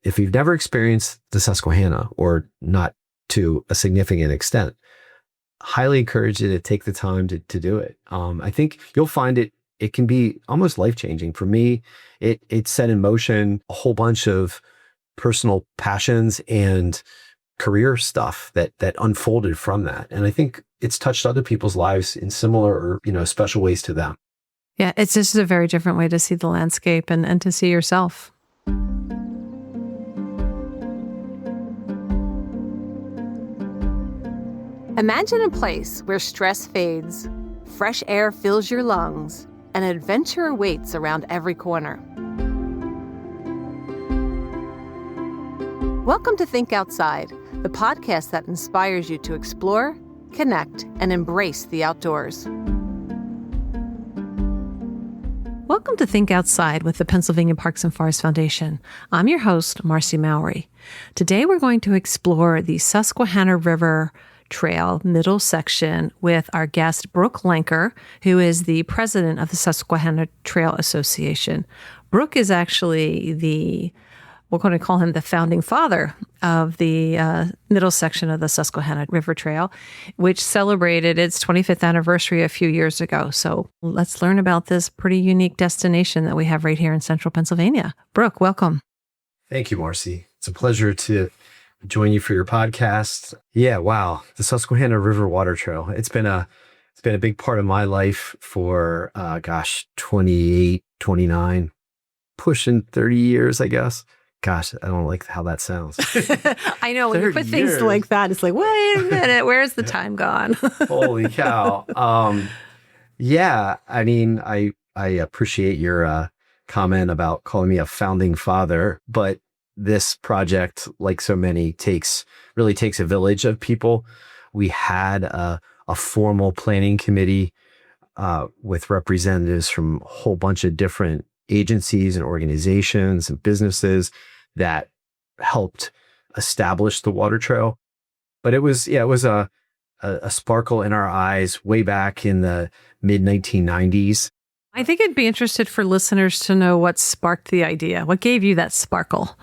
if you've never experienced the Susquehanna, or not to a significant extent, highly encourage you to take the time to do it. I think you'll find it can be almost life-changing. For me, it set in motion a whole bunch of personal passions and career stuff that unfolded from that. And I think it's touched other people's lives in similar or, special ways to them. Yeah, it's just a very different way to see the landscape and to see yourself. Imagine a place where stress fades, fresh air fills your lungs, and adventure awaits around every corner. Welcome to Think Outside, the podcast that inspires you to explore, connect, and embrace the outdoors. Welcome to Think Outside with the Pennsylvania Parks and Forest Foundation. I'm your host, Marcy Mowry. Today we're going to explore the Susquehanna River Trail middle section with our guest, Brook Lenker, who is the president of the Susquehanna Trail Association. Brook is actually we're going to call him the founding father of the middle section of the Susquehanna River Trail, which celebrated its 25th anniversary a few years ago. So let's learn about this pretty unique destination that we have right here in central Pennsylvania. Brook, welcome. Thank you, Marcy. It's a pleasure to join you for your podcast. Yeah, wow. The Susquehanna River Water Trail. It's been a big part of my life for, 28, 29, pushing 30 years, I guess. Gosh, I don't like how that sounds. I know, when you put things like that, it's like, wait a minute, where's the time gone? Holy cow. Yeah, I mean, I appreciate your comment about calling me a founding father, but this project, like so many, really takes a village of people. We had a formal planning committee with representatives from a whole bunch of different agencies and organizations and businesses that helped establish the water trail. But it was a sparkle in our eyes way back in the mid 1990s. I think I'd be interested for listeners to know what sparked the idea. What gave you that sparkle?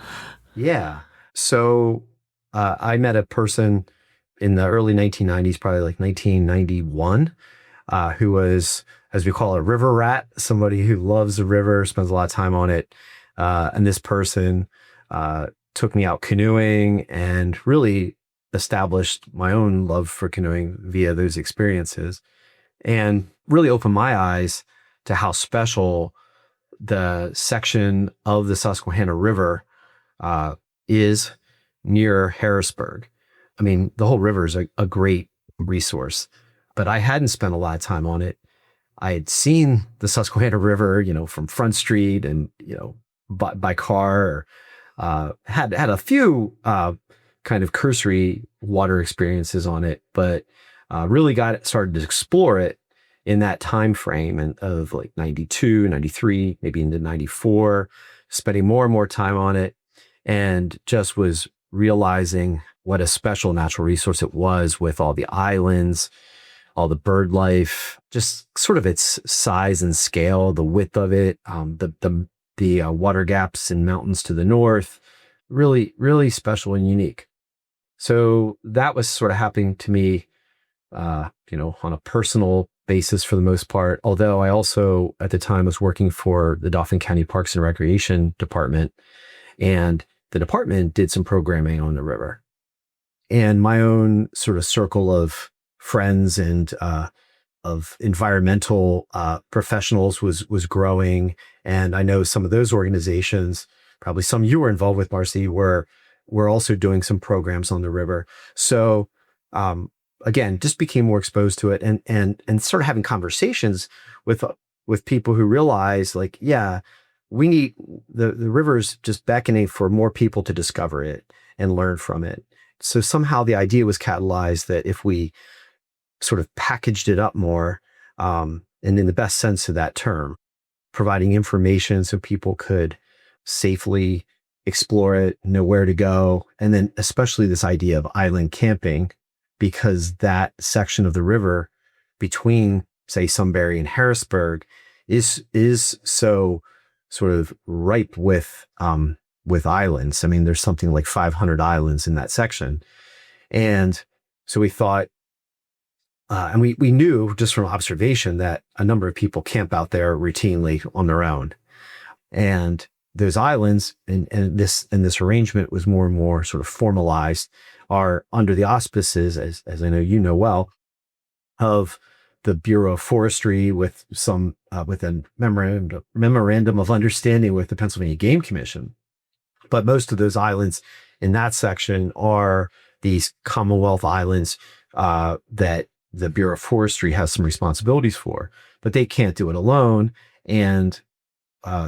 Yeah. So I met a person in the early 1990s, probably like 1991, who was, as we call it, a river rat, somebody who loves the river, spends a lot of time on it. And this person took me out canoeing and really established my own love for canoeing via those experiences, and really opened my eyes to how special the section of the Susquehanna River is near Harrisburg. I mean, the whole river is a great resource, but I hadn't spent a lot of time on it. I had seen the Susquehanna River, from Front Street and, by car, had a few kind of cursory water experiences on it, but really started to explore it in that time frame of like 92, 93, maybe into 94, spending more and more time on it, and just was realizing what a special natural resource it was, with all the islands, all the bird life, just sort of its size and scale, the width of it, the water gaps and mountains to the north, really, really special and unique. So that was sort of happening to me, on a personal basis for the most part. Although I also at the time was working for the Dauphin County Parks and Recreation Department, and the department did some programming on the river. And my own sort of circle of friends and of environmental professionals was growing. And I know some of those organizations, probably some you were involved with, Marcy, were also doing some programs on the river. So again, just became more exposed to it, and started having conversations with people who realize, like, yeah, we need the river's just beckoning for more people to discover it and learn from it. So somehow the idea was catalyzed that if we sort of packaged it up more, and in the best sense of that term, providing information so people could safely explore it, know where to go. And then especially this idea of island camping, because that section of the river between, say, Sunbury and Harrisburg is so sort of ripe with with islands. I mean, there's something like 500 islands in that section. And so we thought, and we knew just from observation that a number of people camp out there routinely on their own. And those islands and this arrangement was more and more sort of formalized, are under the auspices, as I know you know well, of the Bureau of Forestry with a memorandum of understanding with the Pennsylvania Game Commission. But most of those islands in that section are these Commonwealth islands that the Bureau of Forestry has some responsibilities for, but they can't do it alone. And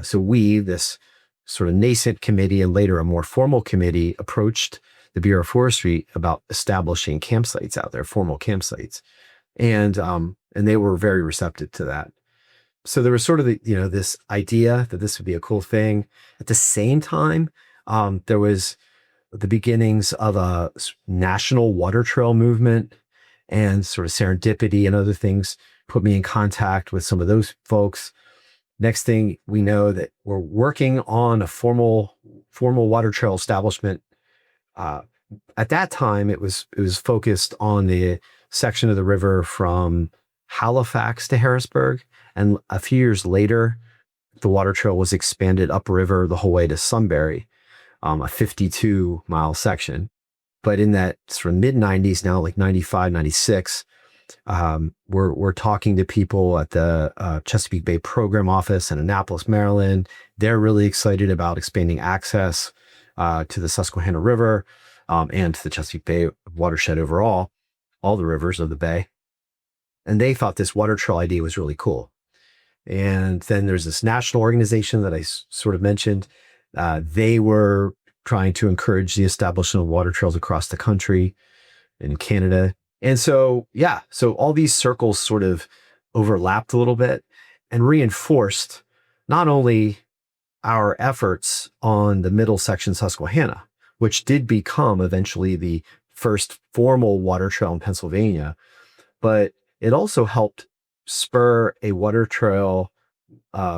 so this sort of nascent committee and later a more formal committee approached the Bureau of Forestry about establishing campsites out there, formal campsites. And they were very receptive to that. So there was sort of this idea that this would be a cool thing. At the same time, there was the beginnings of a national water trail movement, and sort of serendipity and other things put me in contact with some of those folks. Next thing we know that we're working on a formal water trail establishment. At that time, it was focused on the section of the river from Halifax to Harrisburg. And a few years later, the water trail was expanded upriver the whole way to Sunbury, a 52-mile section. But in that sort of mid-90s now, like 95, 96, we're talking to people at the Chesapeake Bay Program Office in Annapolis, Maryland. They're really excited about expanding access to the Susquehanna River and to the Chesapeake Bay watershed overall, all the rivers of the bay. And they thought this water trail idea was really cool. And then there's this national organization that I sort of mentioned. They were trying to encourage the establishment of water trails across the country, in Canada. And so all these circles sort of overlapped a little bit and reinforced not only our efforts on the middle section Susquehanna, which did become eventually the first formal water trail in Pennsylvania, but it also helped spur a water trail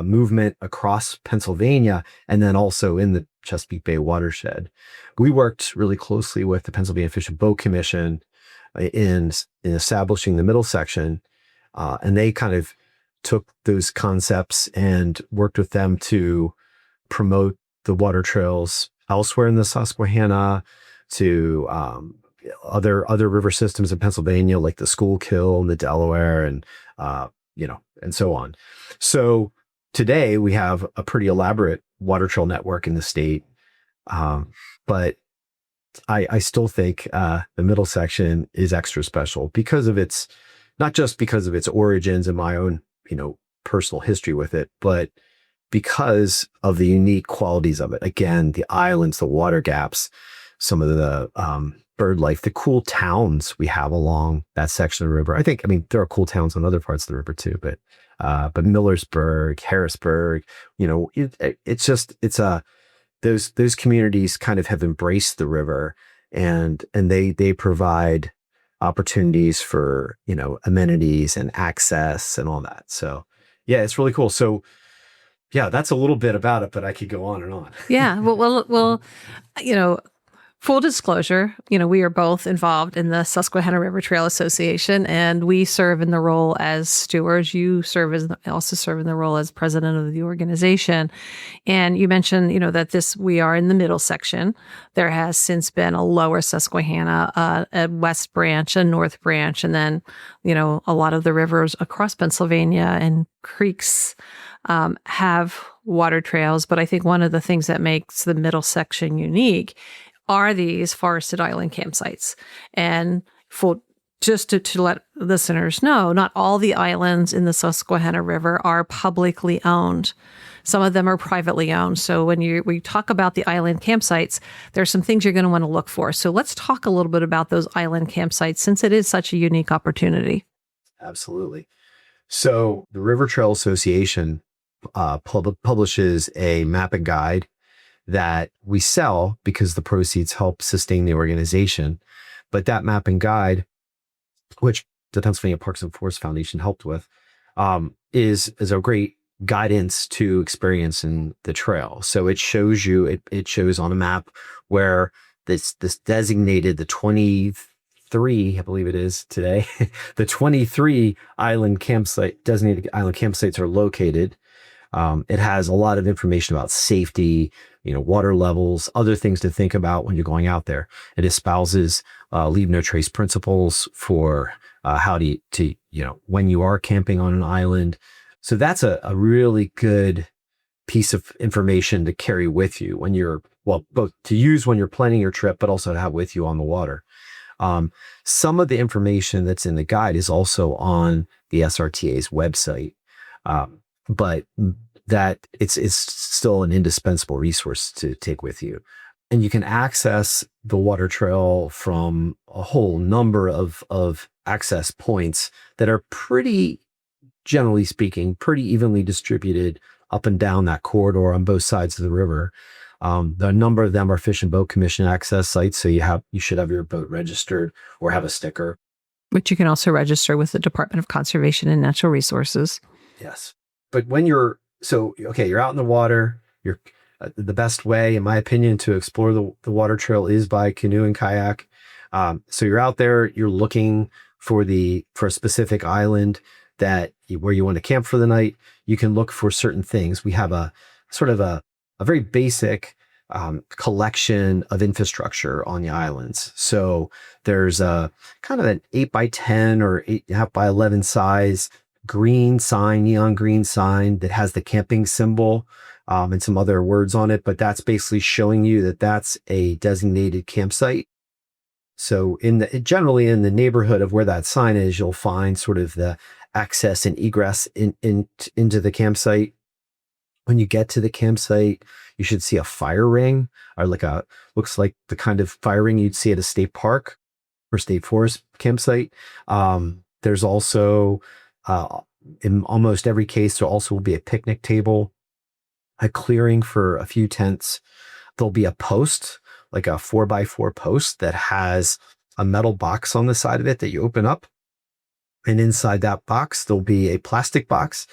movement across Pennsylvania and then also in the Chesapeake Bay watershed. We worked really closely with the Pennsylvania Fish and Boat Commission in establishing the middle section, and they kind of took those concepts and worked with them to promote the water trails elsewhere in the Susquehanna to other river systems in Pennsylvania, like the Schuylkill and the Delaware, and and so on. So today we have a pretty elaborate water trail network in the state, but I still think the middle section is extra special because of not just because of its origins and my own personal history with it, but because of the unique qualities of it. Again, the islands, the water gaps, some of the bird life, the cool towns we have along that section of the river. I mean, there are cool towns on other parts of the river too, but Millersburg, Harrisburg, those communities kind of have embraced the river, and they provide opportunities for, amenities and access and all that. So yeah, it's really cool. So yeah, that's a little bit about it, but I could go on and on. Yeah. Well, full disclosure, we are both involved in the Susquehanna River Trail Association, and we serve in the role as stewards. You also serve in the role as president of the organization. And you mentioned, that we are in the middle section. There has since been a lower Susquehanna, a west branch, a north branch, and then, a lot of the rivers across Pennsylvania and creeks have water trails. But I think one of the things that makes the middle section unique are these forested island campsites. And just to let listeners know, not all the islands in the Susquehanna River are publicly owned. Some of them are privately owned. So when we talk about the island campsites, there's some things you're going to want to look for. So let's talk a little bit about those island campsites, since it is such a unique opportunity. Absolutely. So the River Trail Association publishes a map and guide that we sell because the proceeds help sustain the organization. But that map and guide, which the Pennsylvania Parks and Forest Foundation helped with, is a great guidance to experiencing the trail. So it shows you, it shows on a map where this designated the 23, I believe it is today, the 23 designated island campsites are located. It has a lot of information about safety, water levels, other things to think about when you're going out there. It espouses leave no trace principles for how to when you are camping on an island. So that's a really good piece of information to carry with you when you're, both to use when you're planning your trip, but also to have with you on the water. Some of the information that's in the guide is also on the SRTA's website. But that it's still an indispensable resource to take with you. And you can access the water trail from a whole number of access points that are generally speaking, pretty evenly distributed up and down that corridor on both sides of the river. A number of them are Fish and Boat Commission access sites, so you should have your boat registered or have a sticker. Which you can also register with the Department of Conservation and Natural Resources. Yes. But when you're out in the water, the best way, in my opinion, to explore the water trail is by canoe and kayak. So you're out there, you're looking for a specific island where you want to camp for the night. You can look for certain things. We have a sort of a very basic collection of infrastructure on the islands. So there's a kind of an 8x10 or 8.5 by 11 size neon green sign that has the camping symbol and some other words on it, but that's basically showing you that that's a designated campsite. So generally in the neighborhood of where that sign is, you'll find sort of the access and egress into the campsite. When you get to the campsite, you should see a fire ring, or looks like the kind of fire ring you'd see at a state park or state forest campsite. There's also, in almost every case, there also will be a picnic table, a clearing for a few tents. There'll be a post, like a 4x4 post that has a metal box on the side of it that you open up. And inside that box, there'll be a plastic box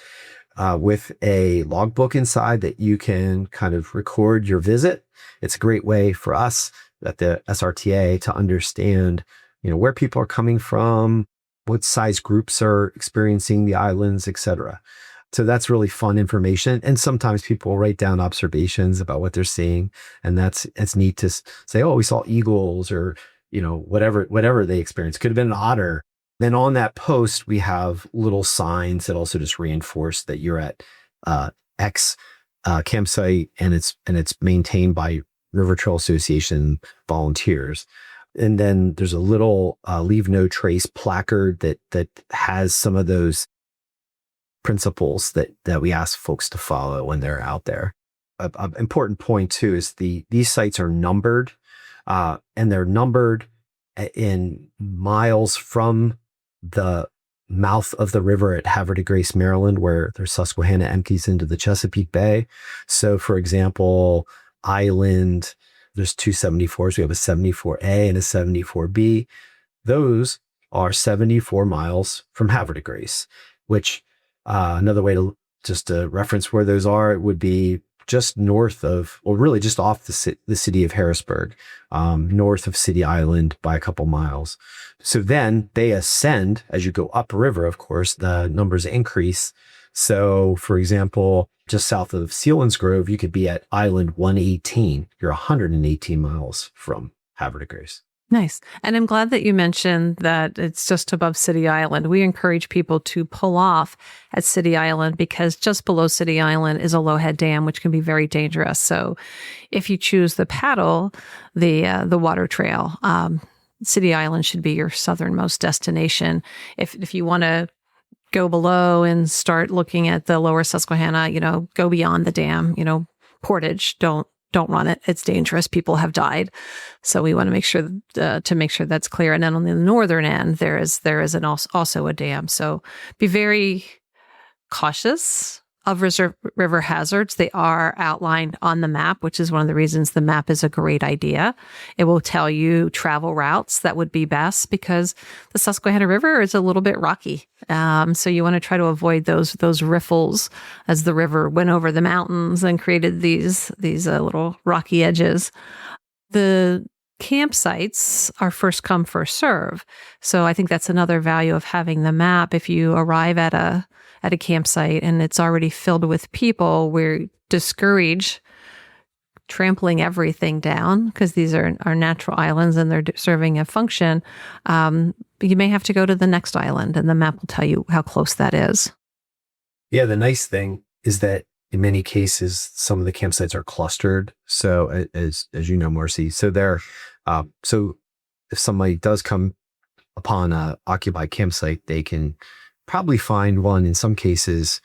with a logbook inside that you can kind of record your visit. It's a great way for us at the SRTA to understand, where people are coming from, what size groups are experiencing the islands, etc. So that's really fun information. And sometimes people write down observations about what they're seeing. And it's neat to say, oh, we saw eagles or, whatever they experienced. Could have been an otter. Then on that post, we have little signs that also just reinforce that you're at X campsite and it's maintained by River Trail Association volunteers. And then there's a little leave no trace placard that has some of those principles that we ask folks to follow when they're out there. An important point too is these sites are numbered, and they're numbered in miles from the mouth of the river at Havre de Grace, Maryland, where the Susquehanna empties into the Chesapeake Bay. So, for example, island, there's two 74s. We have a 74A and a 74B. Those are 74 miles from Havre de Grace, which another way to reference where those are, it would be just north of, or really just off the city of Harrisburg, north of City Island by a couple miles. So then they ascend as you go upriver, of course, the numbers increase. So for example, just south of Selinsgrove, you could be at Island 118. You're 118 miles from Havre de Grace. Nice. And I'm glad that you mentioned that it's just above City Island. We encourage people to pull off at City Island because just below City Island is a low-head dam, which can be very dangerous. So if you choose the paddle, the water trail, City Island should be your southernmost destination. If you want to go below and start looking at the lower Susquehanna, go beyond the dam, Portage, don't run it. It's dangerous. People have died. So we want to make sure that's clear. And then on the northern end, there is also a dam. So be very cautious of river hazards. They are outlined on the map, which is one of the reasons the map is a great idea. It will tell you travel routes that would be best because the Susquehanna River is a little bit rocky. So you want to try to avoid those riffles as the river went over the mountains and created these little rocky edges. The campsites are first come, first serve. So I think that's another value of having the map. If you arrive at a campsite and it's already filled with people, we discourage trampling everything down because these are natural islands and they're serving a function. You may have to go to the next island and the map will tell you how close that is. Yeah, the nice thing is that in many cases, some of the campsites are clustered. So as you know, Marcy, so so if somebody does come upon a occupied campsite, they can probably find one in some cases,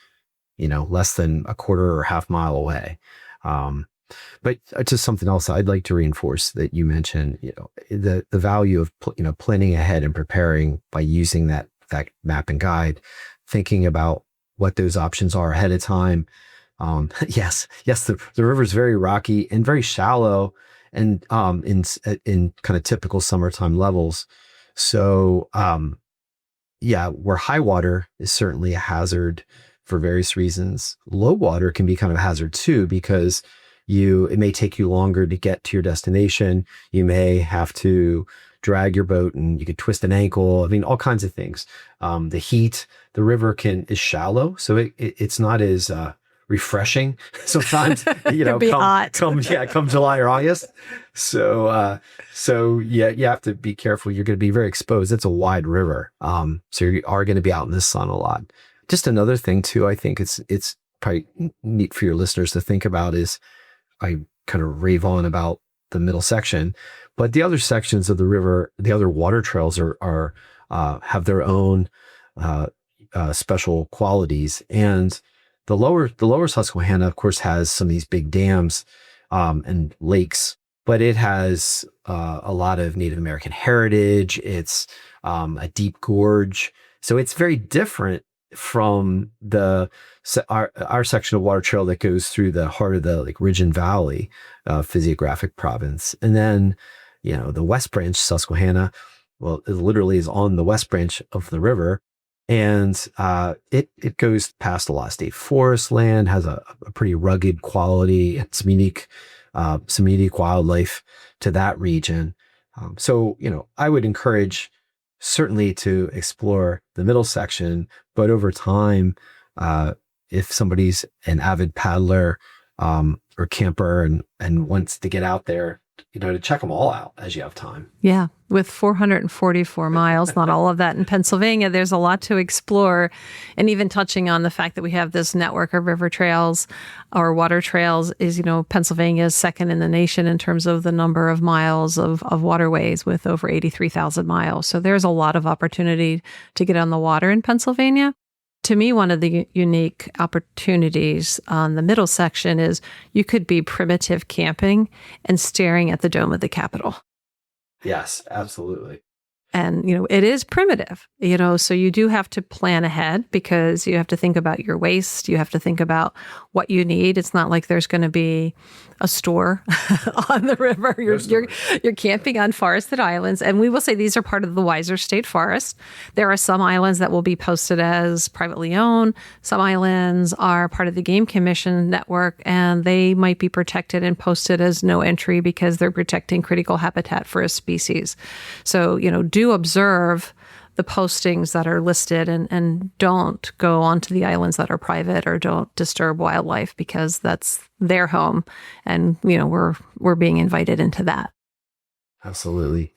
less than a quarter or half mile away. But just something else I'd like to reinforce that you mentioned, the value of, planning ahead and preparing by using that map and guide, thinking about what those options are ahead of time. Yes, the river is very rocky and very shallow and in kind of typical summertime levels. So, where high water is certainly a hazard for various reasons. Low water can be kind of a hazard too, because it may take you longer to get to your destination. You may have to drag your boat and you could twist an ankle. I mean, all kinds of things. The heat, the river is shallow. So it's not as, refreshing sometimes, hot. come July or August. So you have to be careful. You're going to be very exposed. It's a wide river. So you are going to be out in the sun a lot. Just another thing too, I think it's probably neat for your listeners to think about is I kind of rave on about the middle section, but the other sections of the river, the other water trails are have their own, special qualities. And the lower Susquehanna, of course, has some of these big dams and lakes, but it has a lot of Native American heritage. It's a deep gorge, so it's very different from our section of water trail that goes through the heart of the Ridge and Valley physiographic province, and then the West Branch Susquehanna. Well, it literally is on the West Branch of the river. And it goes past a lot of state forest land, has a pretty rugged quality, and some unique wildlife to that region. So I would encourage certainly to explore the middle section, but over time, if somebody's an avid paddler or camper and wants to get out there, to check them all out as you have time. Yeah. With 444 miles, not all of that in Pennsylvania, there's a lot to explore. And even touching on the fact that we have this network of river trails or water trails is, Pennsylvania is second in the nation in terms of the number of miles of waterways with over 83,000 miles. So there's a lot of opportunity to get on the water in Pennsylvania. To me, one of the unique opportunities on the middle section is you could be primitive camping and staring at the dome of the Capitol. Yes, absolutely. And, it is primitive, so you do have to plan ahead because you have to think about your waste. You have to think about what you need. It's not like there's going to be a store on the river. You're camping on forested islands. And we will say these are part of the Weiser State Forest. There are some islands that will be posted as privately owned. Some islands are part of the Game Commission network, and they might be protected and posted as no entry because they're protecting critical habitat for a species. So, do observe the postings that are listed and don't go onto the islands that are private or don't disturb wildlife because that's their home. And, we're being invited into that. Absolutely.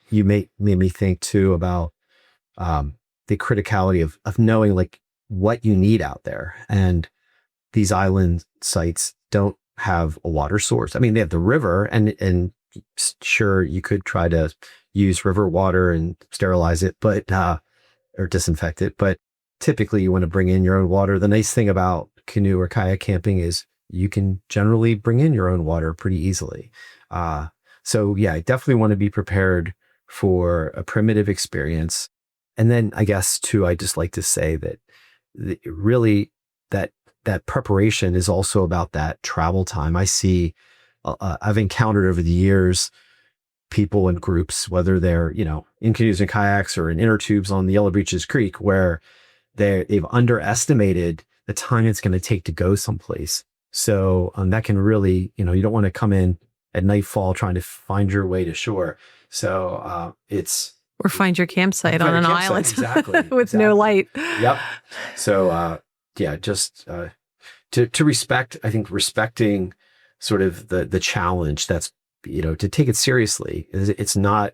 You made me think too about the criticality of knowing what you need out there. And these island sites don't have a water source. I mean, they have the river and sure, you could try to use river water and sterilize it, but or disinfect it. But typically you want to bring in your own water. The nice thing about canoe or kayak camping is you can generally bring in your own water pretty easily. So yeah, I definitely want to be prepared for a primitive experience. And then I guess too, I just like to say that really that that preparation is also about that travel time. I see, I've encountered over the years people in groups, whether they're, in canoes and kayaks or in inner tubes on the Yellow Breeches Creek, where they've underestimated the time it's going to take to go someplace. So that can really, you don't want to come in at nightfall trying to find your way to shore. So or find your campsite on an island exactly, with no light. Yep. So just to respect, I think respecting sort of the challenge that's, to take it seriously. It's not,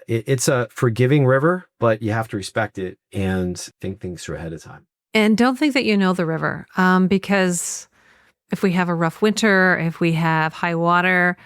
it's a forgiving river, but you have to respect it and think things through ahead of time. And don't think that you know the river, because if we have a rough winter, if we have high water,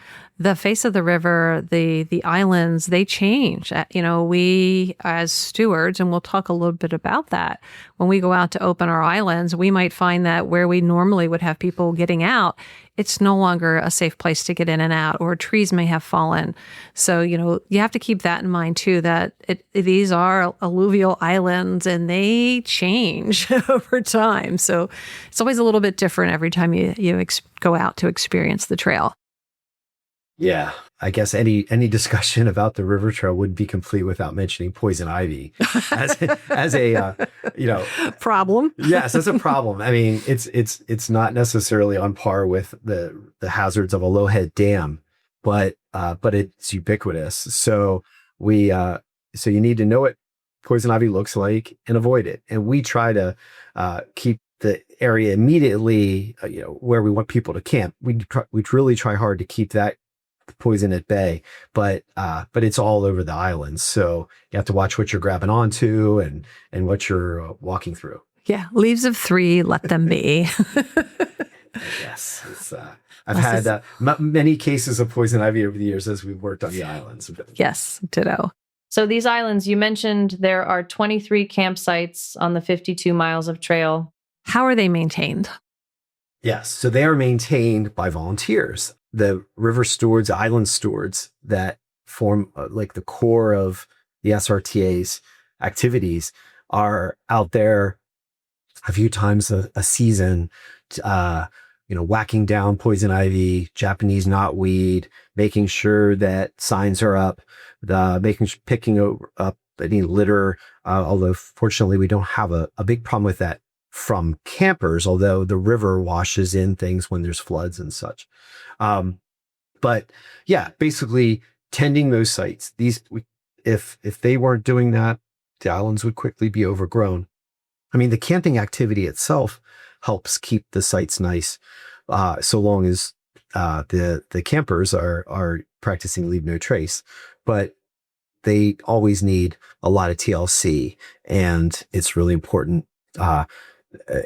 the face of the river, the islands, they change. We as stewards, and we'll talk a little bit about that, when we go out to open our islands, we might find that where we normally would have people getting out, it's no longer a safe place to get in and out, or trees may have fallen. So, you have to keep that in mind too, that these are alluvial islands and they change over time. So it's always a little bit different every time you go out to experience the trail. Yeah, I guess any discussion about the river trail wouldn't be complete without mentioning poison ivy as a problem. Yes, it's a problem. I mean, it's not necessarily on par with the hazards of a low-head dam, but it's ubiquitous. So so you need to know what poison ivy looks like and avoid it. And we try to keep the area immediately where we want people to camp. We really try hard to keep that poison at bay, but it's all over the islands. So you have to watch what you're grabbing onto and what you're walking through. Yeah. Leaves of 3, let them be. Yes. I've had many cases of poison ivy over the years as we've worked on the islands. Yes. Ditto. So these islands, you mentioned there are 23 campsites on the 52 miles of trail. How are they maintained? Yes. So they are maintained by volunteers. The river stewards, island stewards that form like the core of the SRTA's activities are out there a few times a season, whacking down poison ivy, Japanese knotweed, making sure that signs are up, picking up any litter. Although fortunately we don't have a big problem with that from campers, although the river washes in things when there's floods and such. But yeah, basically tending those sites. If they weren't doing that, the islands would quickly be overgrown. I mean, the camping activity itself helps keep the sites nice, so long as the campers are practicing leave no trace. But they always need a lot of TLC, and it's really important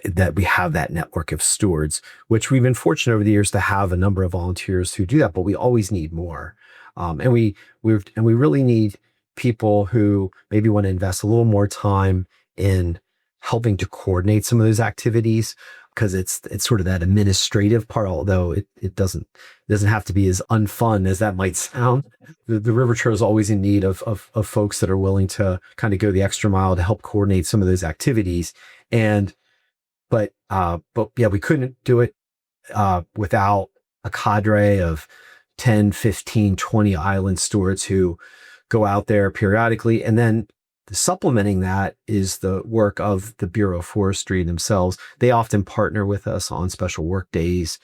that we have that network of stewards, which we've been fortunate over the years to have a number of volunteers who do that, but we always need more. And we really need people who maybe want to invest a little more time in helping to coordinate some of those activities, because it's sort of that administrative part, although it doesn't have to be as unfun as that might sound. The river trail is always in need of folks that are willing to kind of go the extra mile to help coordinate some of those activities. But yeah, we couldn't do it without a cadre of 10, 15, 20 island stewards who go out there periodically. And then supplementing that is the work of the Bureau of Forestry themselves. They often partner with us on special work days,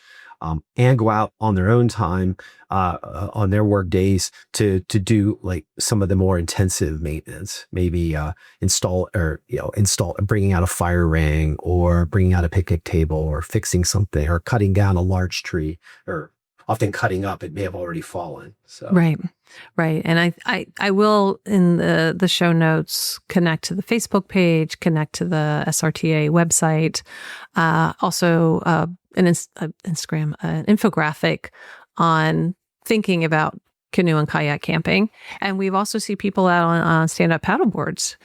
and go out on their own time, on their work days to do like some of the more intensive maintenance, maybe install bringing out a fire ring, or bringing out a picnic table, or fixing something, or cutting down a large tree, or often cutting up, it may have already fallen. So Right. And I will, in the show notes, connect to the Facebook page, connect to the SRTA website, also an Instagram, an infographic on thinking about canoe and kayak camping. And we've also seen people out on stand-up paddleboards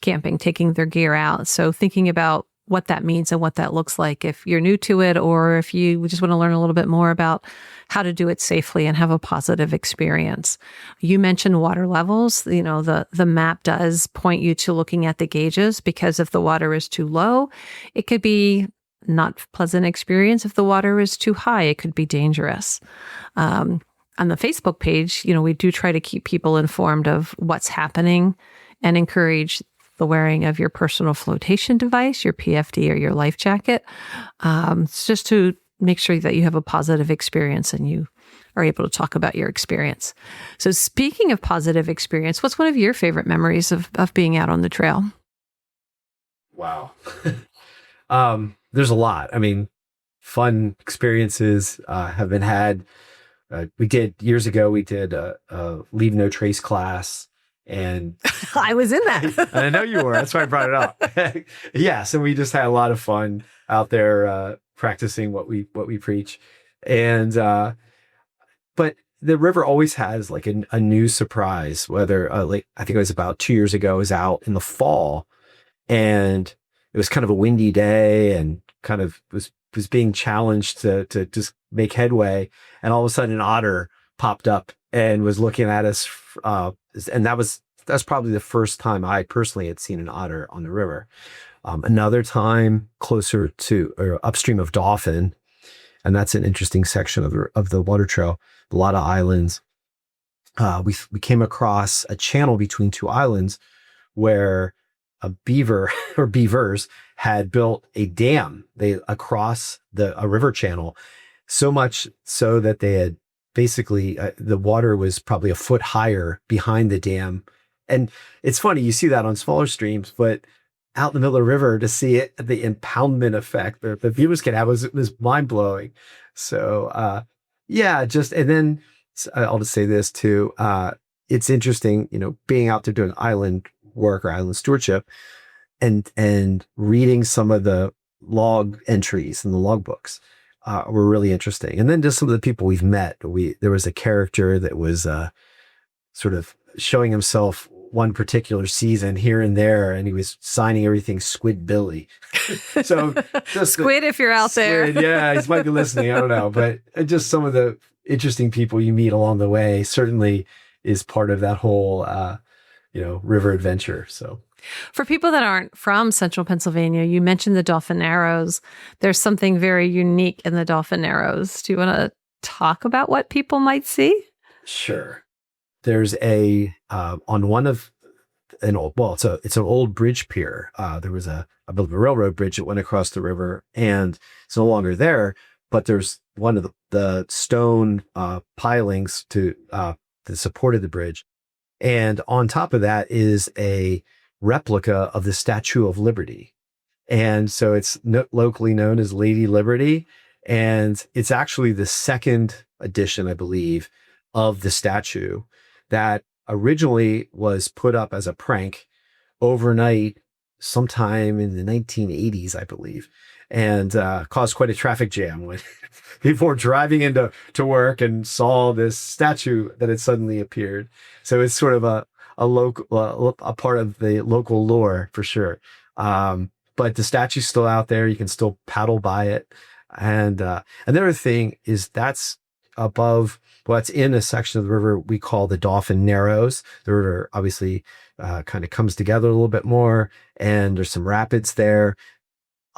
camping, taking their gear out. So thinking about what that means and what that looks like if you're new to it, or if you just want to learn a little bit more about how to do it safely and have a positive experience. You mentioned water levels. The map does point you to looking at the gauges, because if the water is too low, it could be not pleasant experience. If the water is too high, it could be dangerous. On the Facebook page, we do try to keep people informed of what's happening and encourage the wearing of your personal flotation device, your PFD or your life jacket. It's just to make sure that you have a positive experience and you are able to talk about your experience. So speaking of positive experience, what's one of your favorite memories of being out on the trail? Wow. There's a lot. I mean, fun experiences have been had. Years ago, we did a Leave No Trace class. And I was in that. I know you were. That's why I brought it up. Yeah. So we just had a lot of fun out there practicing what we preach. And but the river always has like a new surprise, whether I think it was about 2 years ago, I was out in the fall and it was kind of a windy day and kind of was being challenged to just make headway. And all of a sudden an otter popped up and was looking at us. And that's probably the first time I personally had seen an otter on the river. Another time closer to or upstream of Dauphin, and that's an interesting section of the water trail. A lot of islands. We came across a channel between two islands where a beaver or beavers had built a dam across a river channel, so much so that they had basically the water was probably a foot higher behind the dam. And it's funny, you see that on smaller streams, but out in the middle of the river to see it, the impoundment effect that the viewers can have was mind blowing. So, and then I'll just say this too. It's interesting, being out there doing island work or island stewardship and reading some of the log entries and the logbooks were really interesting. And then just some of the people we've met. There was a character that was sort of showing himself one particular season here and there, and he was signing everything Squid Billy. So just Squid, if you're out Squid, there. yeah, he might be listening. I don't know, but just some of the interesting people you meet along the way certainly is part of that whole, river adventure. So. For people that aren't from central Pennsylvania, you mentioned the Dauphin Narrows. There's something very unique in the Dauphin Narrows. Do you want to talk about what people might see? Sure. There's on one of it's an old bridge pier. There was I believe a railroad bridge that went across the river, and it's no longer there. But there's one of the stone pilings that supported the bridge, and on top of that is a replica of the Statue of Liberty, and so it's locally known as Lady Liberty, and it's actually the second edition, I believe, of the statue that originally was put up as a prank overnight sometime in the 1980s, I believe, and caused quite a traffic jam when people were driving into work and saw this statue that had suddenly appeared. So it's sort of a local, a part of the local lore for sure. But the statue's still out there. You can still paddle by it. And another thing is that's above what's in a section of the river we call the Dauphin Narrows. The river obviously kind of comes together a little bit more, and there's some rapids there.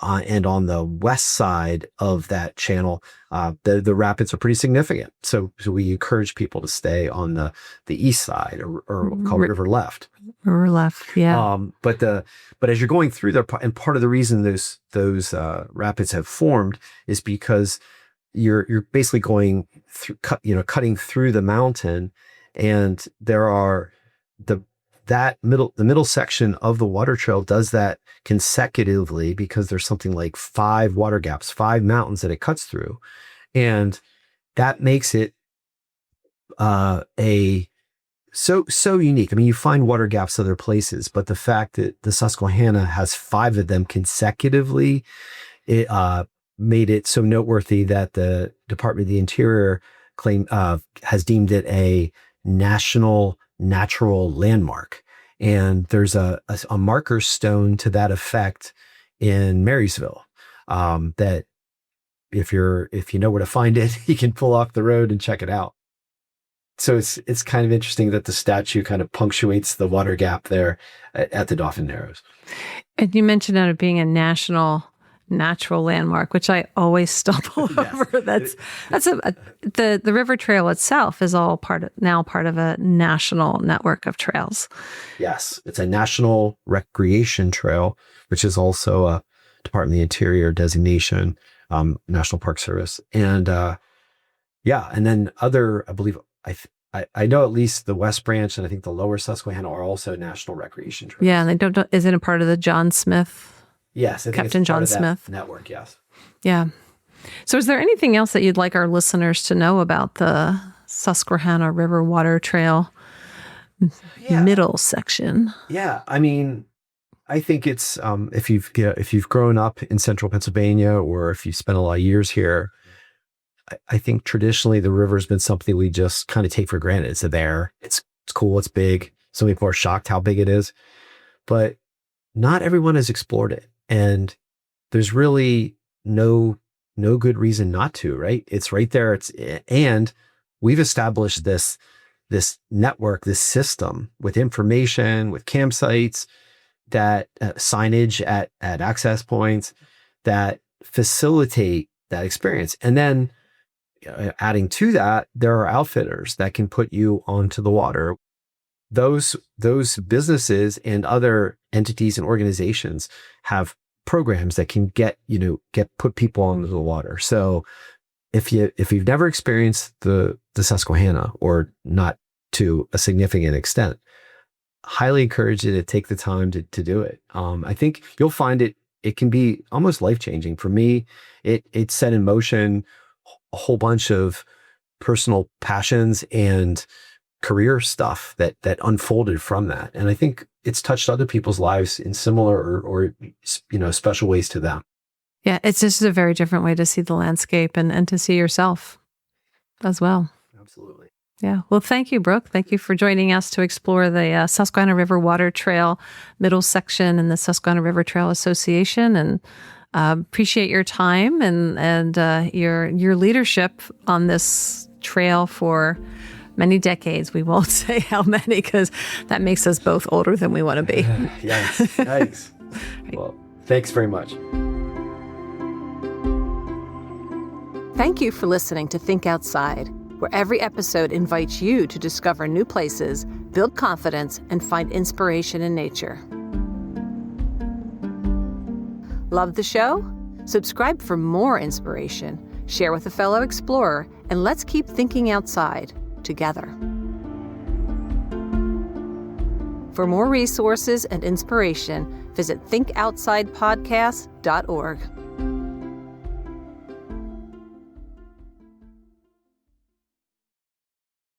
And on the west side of that channel, the rapids are pretty significant. So we encourage people to stay on the east side, or call river left. River left, yeah. But as you're going through there, and part of the reason those rapids have formed is because you're basically going through, cutting through the mountain, and there are the middle section of the water trail does that consecutively because there's something like 5 water gaps, 5 mountains that it cuts through, and that makes it so unique. I mean, you find water gaps other places, but the fact that the Susquehanna has 5 of them consecutively, it made it so noteworthy that the Department of the Interior has deemed it a national natural landmark. And there's a marker stone to that effect in Marysville, that if you know where to find it, you can pull off the road and check it out. So it's kind of interesting that the statue kind of punctuates the water gap there at the Dauphin Narrows. And you mentioned it being a national natural landmark, which I always stumble over. The river trail itself is all part of a national network of trails. Yes, it's a national recreation trail, which is also a Department of the Interior designation, National Park Service, and and then other, I believe, I know at least the West Branch and I think the Lower Susquehanna are also national recreation trails. Yeah, and they don't. Isn't it part of the John Smith? Yes, I think Captain it's part John of that Smith network. Yes. Yeah. So, is there anything else that you'd like our listeners to know about the Susquehanna River Water Trail middle section? Yeah, I mean, I think it's if you've grown up in Central Pennsylvania or if you spent a lot of years here, I think traditionally the river's been something we just kind of take for granted. It's there, it's cool, it's big. Some people are shocked how big it is, but not everyone has explored it, and there's really no good reason not to. Right? It's right there. And we've established this network, this system with information, with campsites, that signage at access points that facilitate that experience. And then adding to that, there are outfitters that can put you onto the water. Those businesses and other entities and organizations have programs that can put people onto the water. So if you've never experienced the Susquehanna, or not to a significant extent, highly encourage you to take the time to do it. I think you'll find it can be almost life-changing. For me, it set in motion a whole bunch of personal passions and career stuff that unfolded from that. And I think it's touched other people's lives in similar or special ways to them. Yeah, it's just a very different way to see the landscape and to see yourself as well. Absolutely. Yeah. Well, thank you, Brook. Thank you for joining us to explore the Susquehanna River Water Trail middle section in the Susquehanna River Trail Association, and appreciate your time and your leadership on this trail for many decades. We won't say how many, because that makes us both older than we want to be. Yes. Thanks. Right. Well, thanks very much. Thank you for listening to Think Outside, where every episode invites you to discover new places, build confidence, and find inspiration in nature. Love the show? Subscribe for more inspiration, share with a fellow explorer, and let's keep thinking outside together. For more resources and inspiration, visit thinkoutsidepodcast.org.